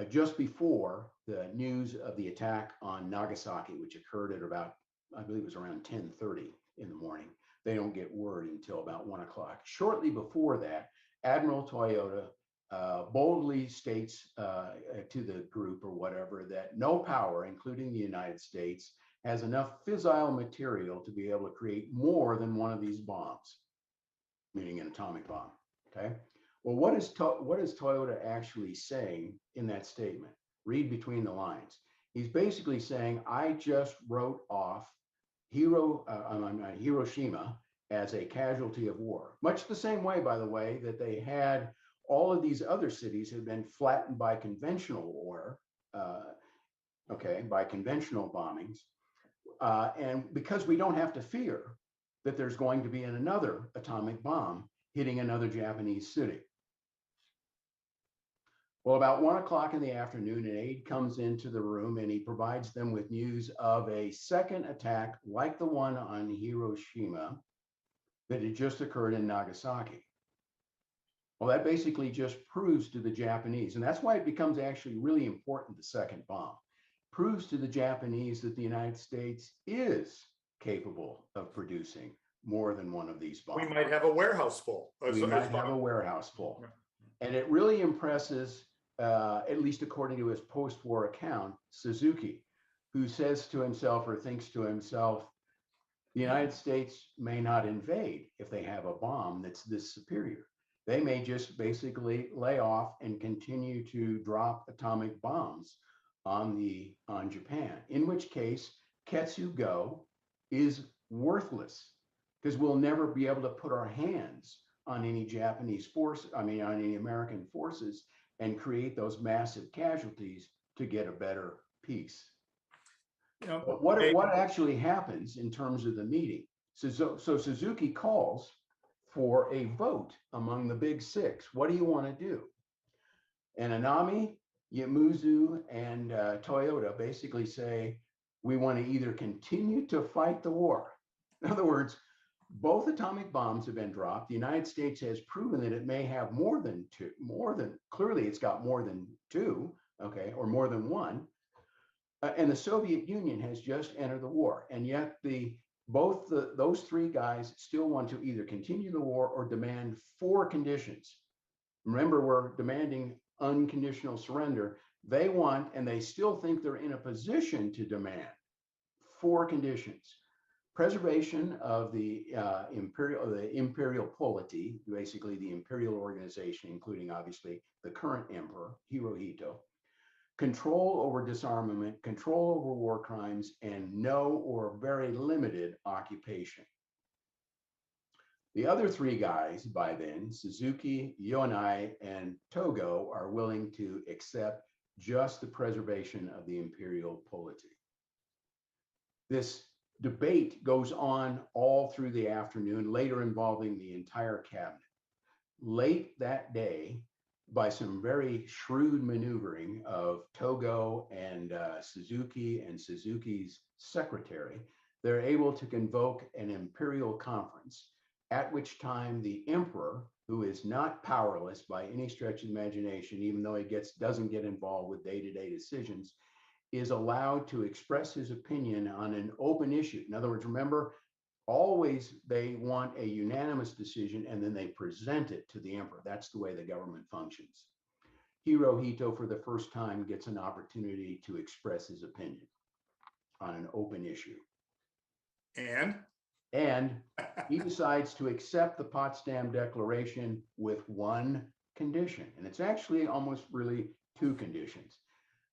just before the news of the attack on Nagasaki, which occurred at about, I believe it was around 10:30 in the morning, they don't get word until about 1 o'clock. Shortly before that, Admiral Toyota boldly states to the group or whatever that no power, including the United States, has enough fissile material to be able to create more than one of these bombs, meaning an atomic bomb. Okay. Well, what is Toyota actually saying in that statement? Read between the lines. He's basically saying, I just wrote off Hiroshima as a casualty of war. Much the same way, by the way, that they had all of these other cities have been flattened by conventional war, by conventional bombings. And because we don't have to fear that there's going to be another atomic bomb hitting another Japanese city. Well, about 1 o'clock in the afternoon, an aide comes into the room and he provides them with news of a second attack like the one on Hiroshima that had just occurred in Nagasaki. Well, that basically just proves to the Japanese, and that's why it becomes actually really important, the second bomb, proves to the Japanese that the United States is capable of producing more than one of these bombs. We might have a warehouse full. We might have a warehouse full. And it really impresses, at least according to his post-war account, Suzuki, who says to himself or thinks to himself, the United States may not invade if they have a bomb that's this superior. They may just basically lay off and continue to drop atomic bombs on Japan, in which case Ketsugo is worthless because we'll never be able to put our hands on any Japanese force, on any American forces and create those massive casualties to get a better peace. But what actually happens in terms of the meeting? So Suzuki calls for a vote among the Big Six. What do you want to do? And Anami, Yamuzu, and Toyota basically say, we want to either continue to fight the war. In other words, both atomic bombs have been dropped. The United States has proven that it may have clearly it's got more than two, okay, or more than one. And the Soviet Union has just entered the war. And yet those three guys still want to either continue the war or demand four conditions. Remember, we're demanding unconditional surrender. They want, and they still think they're in a position to demand four conditions: preservation of the imperial polity, basically the imperial organization, including obviously the current emperor, Hirohito, control over disarmament, control over war crimes, and no or very limited occupation. The other three guys by then, Suzuki, Yonai, and Togo, are willing to accept just the preservation of the imperial polity. This debate goes on all through the afternoon, later involving the entire cabinet. Late that day, by some very shrewd maneuvering of Togo and Suzuki and Suzuki's secretary, they're able to convoke an imperial conference, at which time the emperor, who is not powerless by any stretch of the imagination, even though he doesn't get involved with day-to-day decisions, is allowed to express his opinion on an open issue. In other words, remember, always they want a unanimous decision and then they present it to the emperor. That's the way the government functions. Hirohito, for the first time, gets an opportunity to express his opinion on an open issue. And he decides to accept the Potsdam Declaration with one condition. And it's actually almost really two conditions.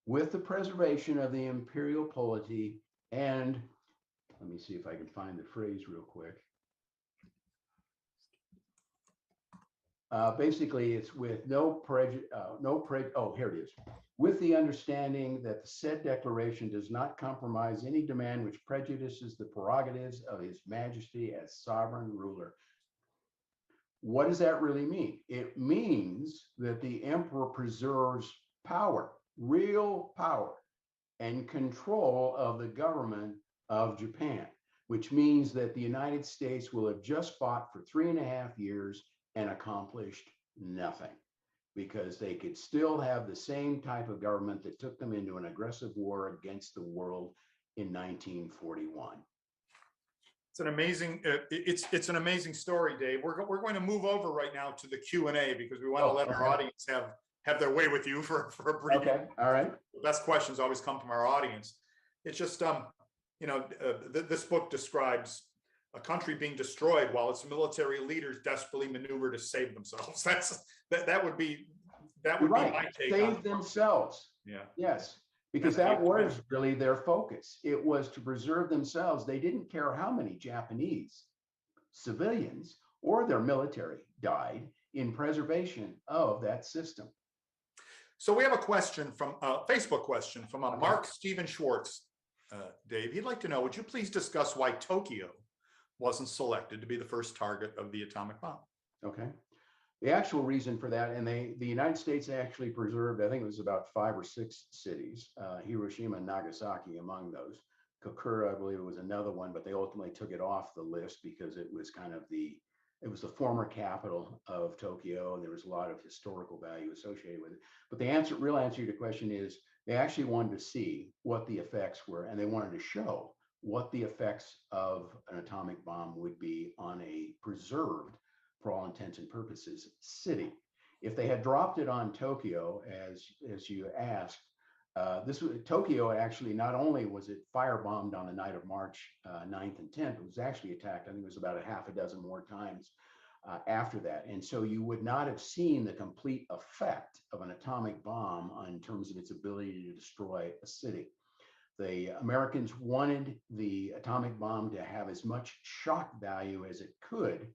With the preservation of the imperial polity and, let me see if I can find the phrase real quick. Basically, it's with here it is. With the understanding that the said declaration does not compromise any demand which prejudices the prerogatives of His Majesty as sovereign ruler. What does that really mean? It means that the emperor preserves power, real power, and control of the government of Japan, which means that the United States will have just fought for 3.5 years and accomplished nothing, because they could still have the same type of government that took them into an aggressive war against the world in 1941. It's an amazing, it's an amazing story, Dave. We're going to move over right now to the Q&A because we want to let our audience have their way with you for a brief. Okay, all right. The best questions always come from our audience. It's just, this book describes a country being destroyed while its military leaders desperately maneuver to save themselves. That would be Right. my take. Save themselves. Yeah. Yes, because that was really their focus. It was to preserve themselves. They didn't care how many Japanese civilians or their military died in preservation of that system. So we have a question from a Facebook question from Mark Steven Schwartz. Dave, he'd like to know, would you please discuss why Tokyo wasn't selected to be the first target of the atomic bomb? Okay. The actual reason for that, and the United States actually preserved, I think it was about 5 or 6 cities, Hiroshima and Nagasaki among those. Kokura, I believe it was another one, but they ultimately took it off the list because it was kind of it was the former capital of Tokyo, and there was a lot of historical value associated with it. But the real answer to your question is they actually wanted to see what the effects were, and they wanted to show what the effects of an atomic bomb would be on a preserved, for all intents and purposes, city. If they had dropped it on Tokyo, as you asked, Tokyo actually, not only was it firebombed on the night of March 9th and 10th, it was actually attacked, I think it was about a half a dozen more times after that. And so you would not have seen the complete effect of an atomic bomb in terms of its ability to destroy a city. The Americans wanted the atomic bomb to have as much shock value as it could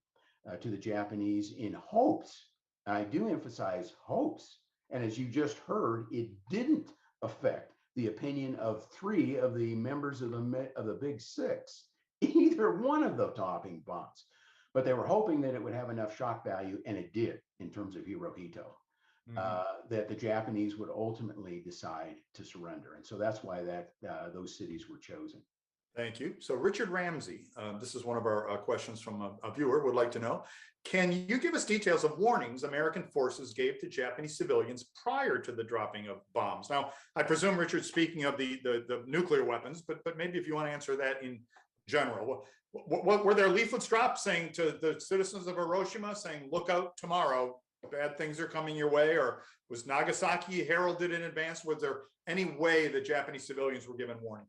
to the Japanese in hopes, and I do emphasize hopes, and as you just heard, it didn't affect the opinion of 3 of the members of the Big Six, either one of the atomic bombs. But they were hoping that it would have enough shock value, and it did in terms of Hirohito, that the Japanese would ultimately decide to surrender. And so that's why those cities were chosen. Thank you. So Richard Ramsey, this is one of our questions from a viewer, would like to know, can you give us details of warnings American forces gave to Japanese civilians prior to the dropping of bombs? Now, I presume Richard's speaking of the nuclear weapons, but maybe if you want to answer that in general, what were there leaflets dropped saying to the citizens of Hiroshima, saying, look out tomorrow, bad things are coming your way? Or was Nagasaki heralded in advance? Was there any way the Japanese civilians were given warning?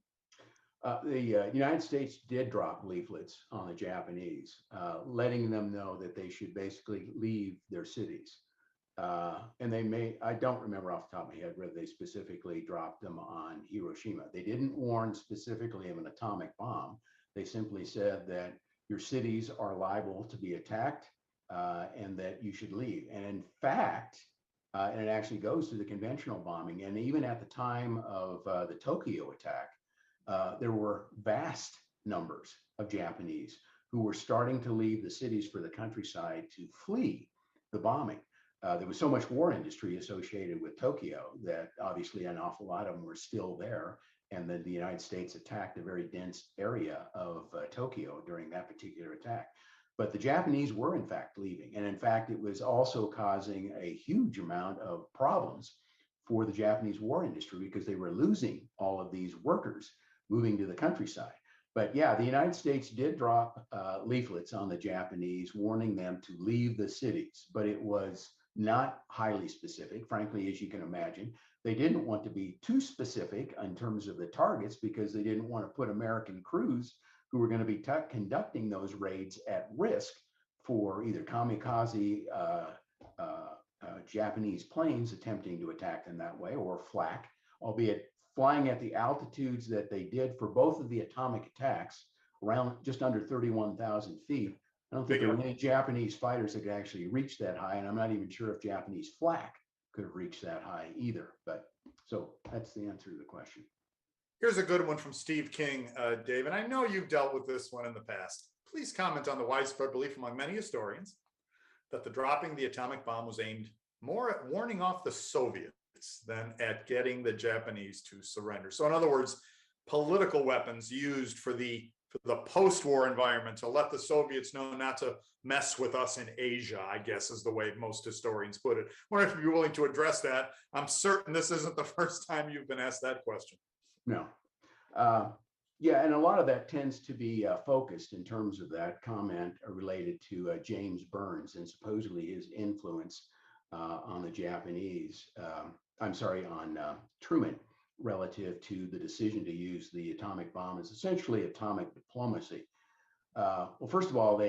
The United States did drop leaflets on the Japanese, letting them know that they should basically leave their cities. And I don't remember off the top of my head whether they specifically dropped them on Hiroshima. They didn't warn specifically of an atomic bomb. They simply said that your cities are liable to be attacked and that you should leave. And in fact, and it actually goes to the conventional bombing. And even at the time of the Tokyo attack, there were vast numbers of Japanese who were starting to leave the cities for the countryside to flee the bombing. There was so much war industry associated with Tokyo that obviously an awful lot of them were still there. And then the United States attacked a very dense area of Tokyo during that particular attack. But the Japanese were in fact leaving. And in fact, it was also causing a huge amount of problems for the Japanese war industry because they were losing all of these workers moving to the countryside. But yeah, the United States did drop leaflets on the Japanese, warning them to leave the cities, but it was not highly specific, frankly, as you can imagine. They didn't want to be too specific in terms of the targets because they didn't want to put American crews who were going to be conducting those raids at risk for either kamikaze Japanese planes attempting to attack them that way, or flak, albeit flying at the altitudes that they did for both of the atomic attacks, around just under 31,000 feet. I don't think there were any Japanese fighters that could actually reach that high, and I'm not even sure if Japanese flak could have reached that high either. But so that's the answer to the question. Here's a good one from Steve King, Dave, and I know you've dealt with this one in the past. Please comment on the widespread belief among many historians that the dropping the atomic bomb was aimed more at warning off the Soviets than at getting the Japanese to surrender. So in other words, political weapons used for the post-war environment to let the Soviets know not to mess with us in Asia, I guess is the way most historians put it. I wonder if you're willing to address that. I'm certain this isn't the first time you've been asked that question. No. Yeah, and a lot of that tends to be focused in terms of that comment related to James Burns and supposedly his influence on the Japanese, on Truman, relative to the decision to use the atomic bomb as essentially atomic diplomacy. Well, first of all,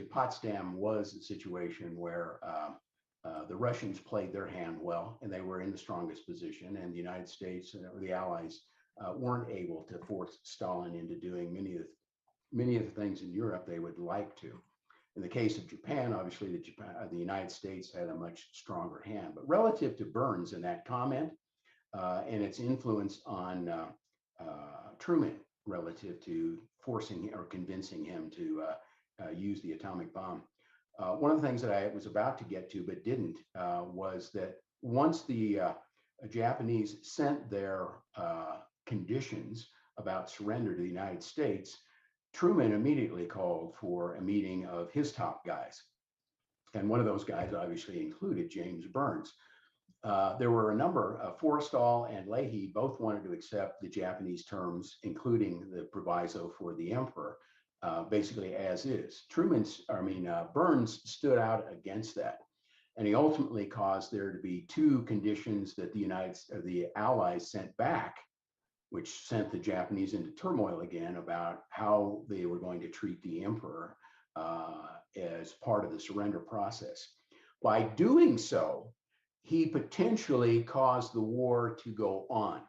Potsdam was a situation where the Russians played their hand well, and they were in the strongest position, and the United States or the Allies weren't able to force Stalin into doing many of the things in Europe they would like to. In the case of Japan, obviously the United States had a much stronger hand. But relative to Burns and that comment and its influence on Truman relative to forcing or convincing him to use the atomic bomb, one of the things that I was about to get to but didn't was that once the Japanese sent their conditions about surrender to the United States, Truman immediately called for a meeting of his top guys. And one of those guys obviously included James Burns. There were a number, Forrestal and Leahy both wanted to accept the Japanese terms, including the proviso for the emperor, basically as is. Burns stood out against that. And he ultimately caused there to be two conditions that the Allies sent back, which sent the Japanese into turmoil again about how they were going to treat the emperor as part of the surrender process. By doing so, he potentially caused the war to go on,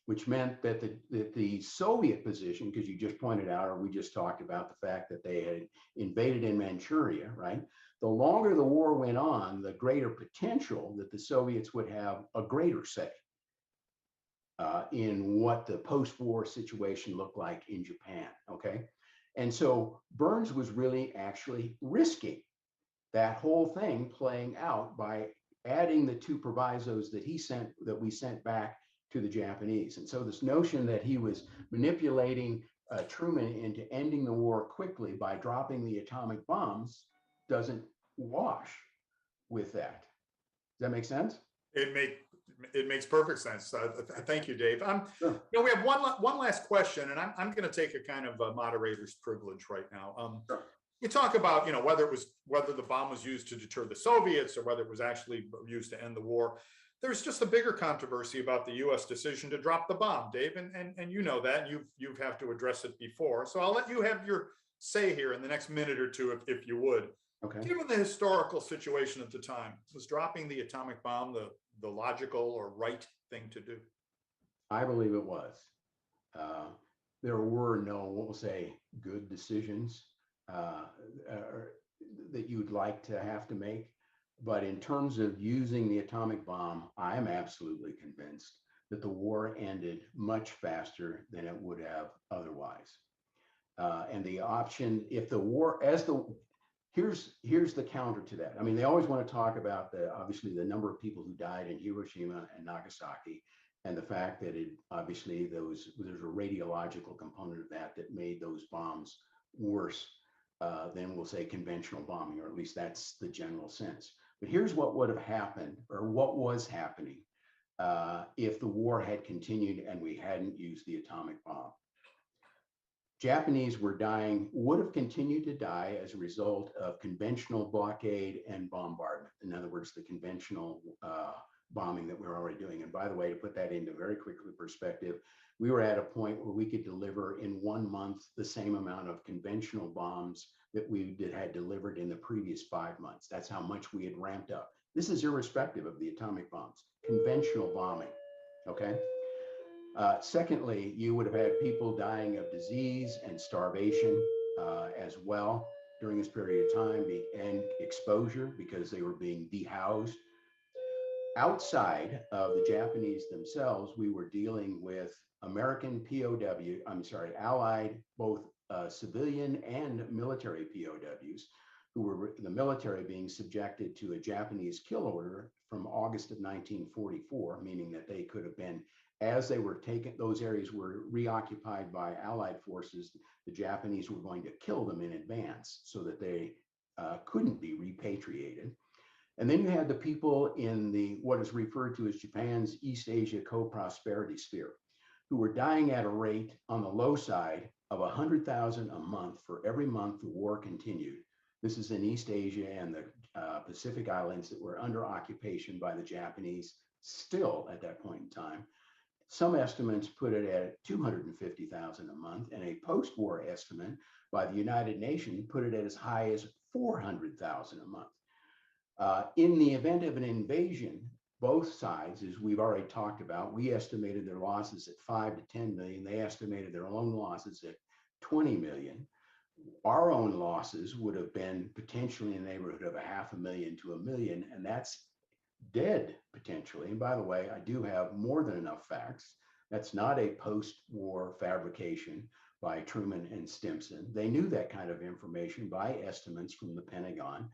which meant that the Soviet position, because you just pointed out, or we just talked about the fact that they had invaded in Manchuria, right? The longer the war went on, the greater potential that the Soviets would have a greater say in what the post-war situation looked like in Japan, okay? And so Burns was really actually risking that whole thing playing out by adding the two provisos that we sent back to the Japanese. And so this notion that he was manipulating Truman into ending the war quickly by dropping the atomic bombs doesn't wash with that. Does that make sense? It makes perfect sense. Thank you, Dave. Sure. We have one last question, and I'm going to take a kind of a moderator's privilege right now. Sure. You talk about whether the bomb was used to deter the Soviets or whether it was actually used to end the war. There's just a bigger controversy about the U.S. decision to drop the bomb, Dave, and you know that you've had to address it before. So I'll let you have your say here in the next minute or two, if you would. Okay. Given the historical situation at the time, was dropping the atomic bomb the logical or right thing to do? I believe it was. There were no, we'll say, good decisions that you'd like to have to make. But in terms of using the atomic bomb, I am absolutely convinced that the war ended much faster than it would have otherwise. And the option, if the war, here's the counter to that. I mean, they always want to talk about obviously the number of people who died in Hiroshima and Nagasaki, and the fact that obviously there's a radiological component of that made those bombs worse than, we'll say, conventional bombing, or at least that's the general sense. But here's what would have happened, or what was happening. if the war had continued and we hadn't used the atomic bomb. Japanese were dying, would have continued to die as a result of conventional blockade and bombardment. In other words, the conventional bombing that we were already doing. And by the way, to put that into very quickly perspective, we were at a point where we could deliver in 1 month the same amount of conventional bombs that we had delivered in the previous 5 months. That's how much we had ramped up. This is irrespective of the atomic bombs, conventional bombing, okay? Secondly, you would have had people dying of disease and starvation as well during this period of time, and exposure because they were being dehoused. Outside of the Japanese themselves, we were dealing with American Allied, both civilian and military POWs, who were the military being subjected to a Japanese kill order from August of 1944, meaning that they could have been, as they were taken, those areas were reoccupied by Allied forces, the Japanese were going to kill them in advance so that they couldn't be repatriated. And then you had the people in the what is referred to as Japan's East Asia co-prosperity sphere, who were dying at a rate on the low side of 100,000 a month for every month the war continued. This is in East Asia and the Pacific Islands that were under occupation by the Japanese still at that point in time. Some estimates put it at 250,000 a month, and a post-war estimate by the United Nations put it at as high as 400,000 a month. In the event of an invasion, both sides, as we've already talked about, we estimated their losses at 5 to 10 million. They estimated their own losses at 20 million. Our own losses would have been potentially in the neighborhood of 500,000 to 1 million, and that's dead potentially. And by the way, I do have more than enough facts. That's not a post-war fabrication by Truman and Stimson. They knew that kind of information by estimates from the Pentagon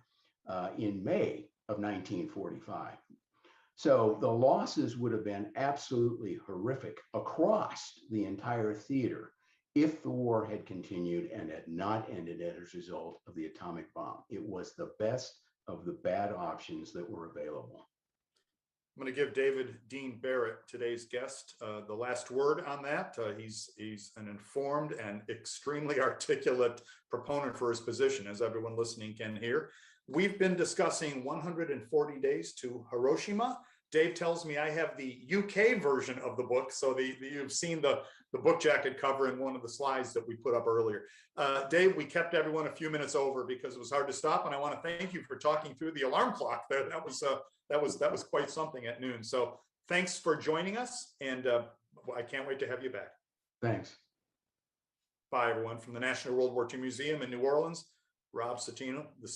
in May of 1945. So the losses would have been absolutely horrific across the entire theater if the war had continued and had not ended as a result of the atomic bomb. It was the best of the bad options that were available. I'm going to give David Dean Barrett, today's guest, the last word on that. He's an informed and extremely articulate proponent for his position, as everyone listening can hear. We've been discussing 140 Days to Hiroshima. Dave tells me I have the UK version of the book, so you've seen the book jacket cover in one of the slides that we put up earlier. Dave, we kept everyone a few minutes over because it was hard to stop, and I want to thank you for talking through the alarm clock there. That was quite something at noon. So thanks for joining us, and I can't wait to have you back. Thanks. Bye, everyone. From the National World War II Museum in New Orleans, Rob Citino, the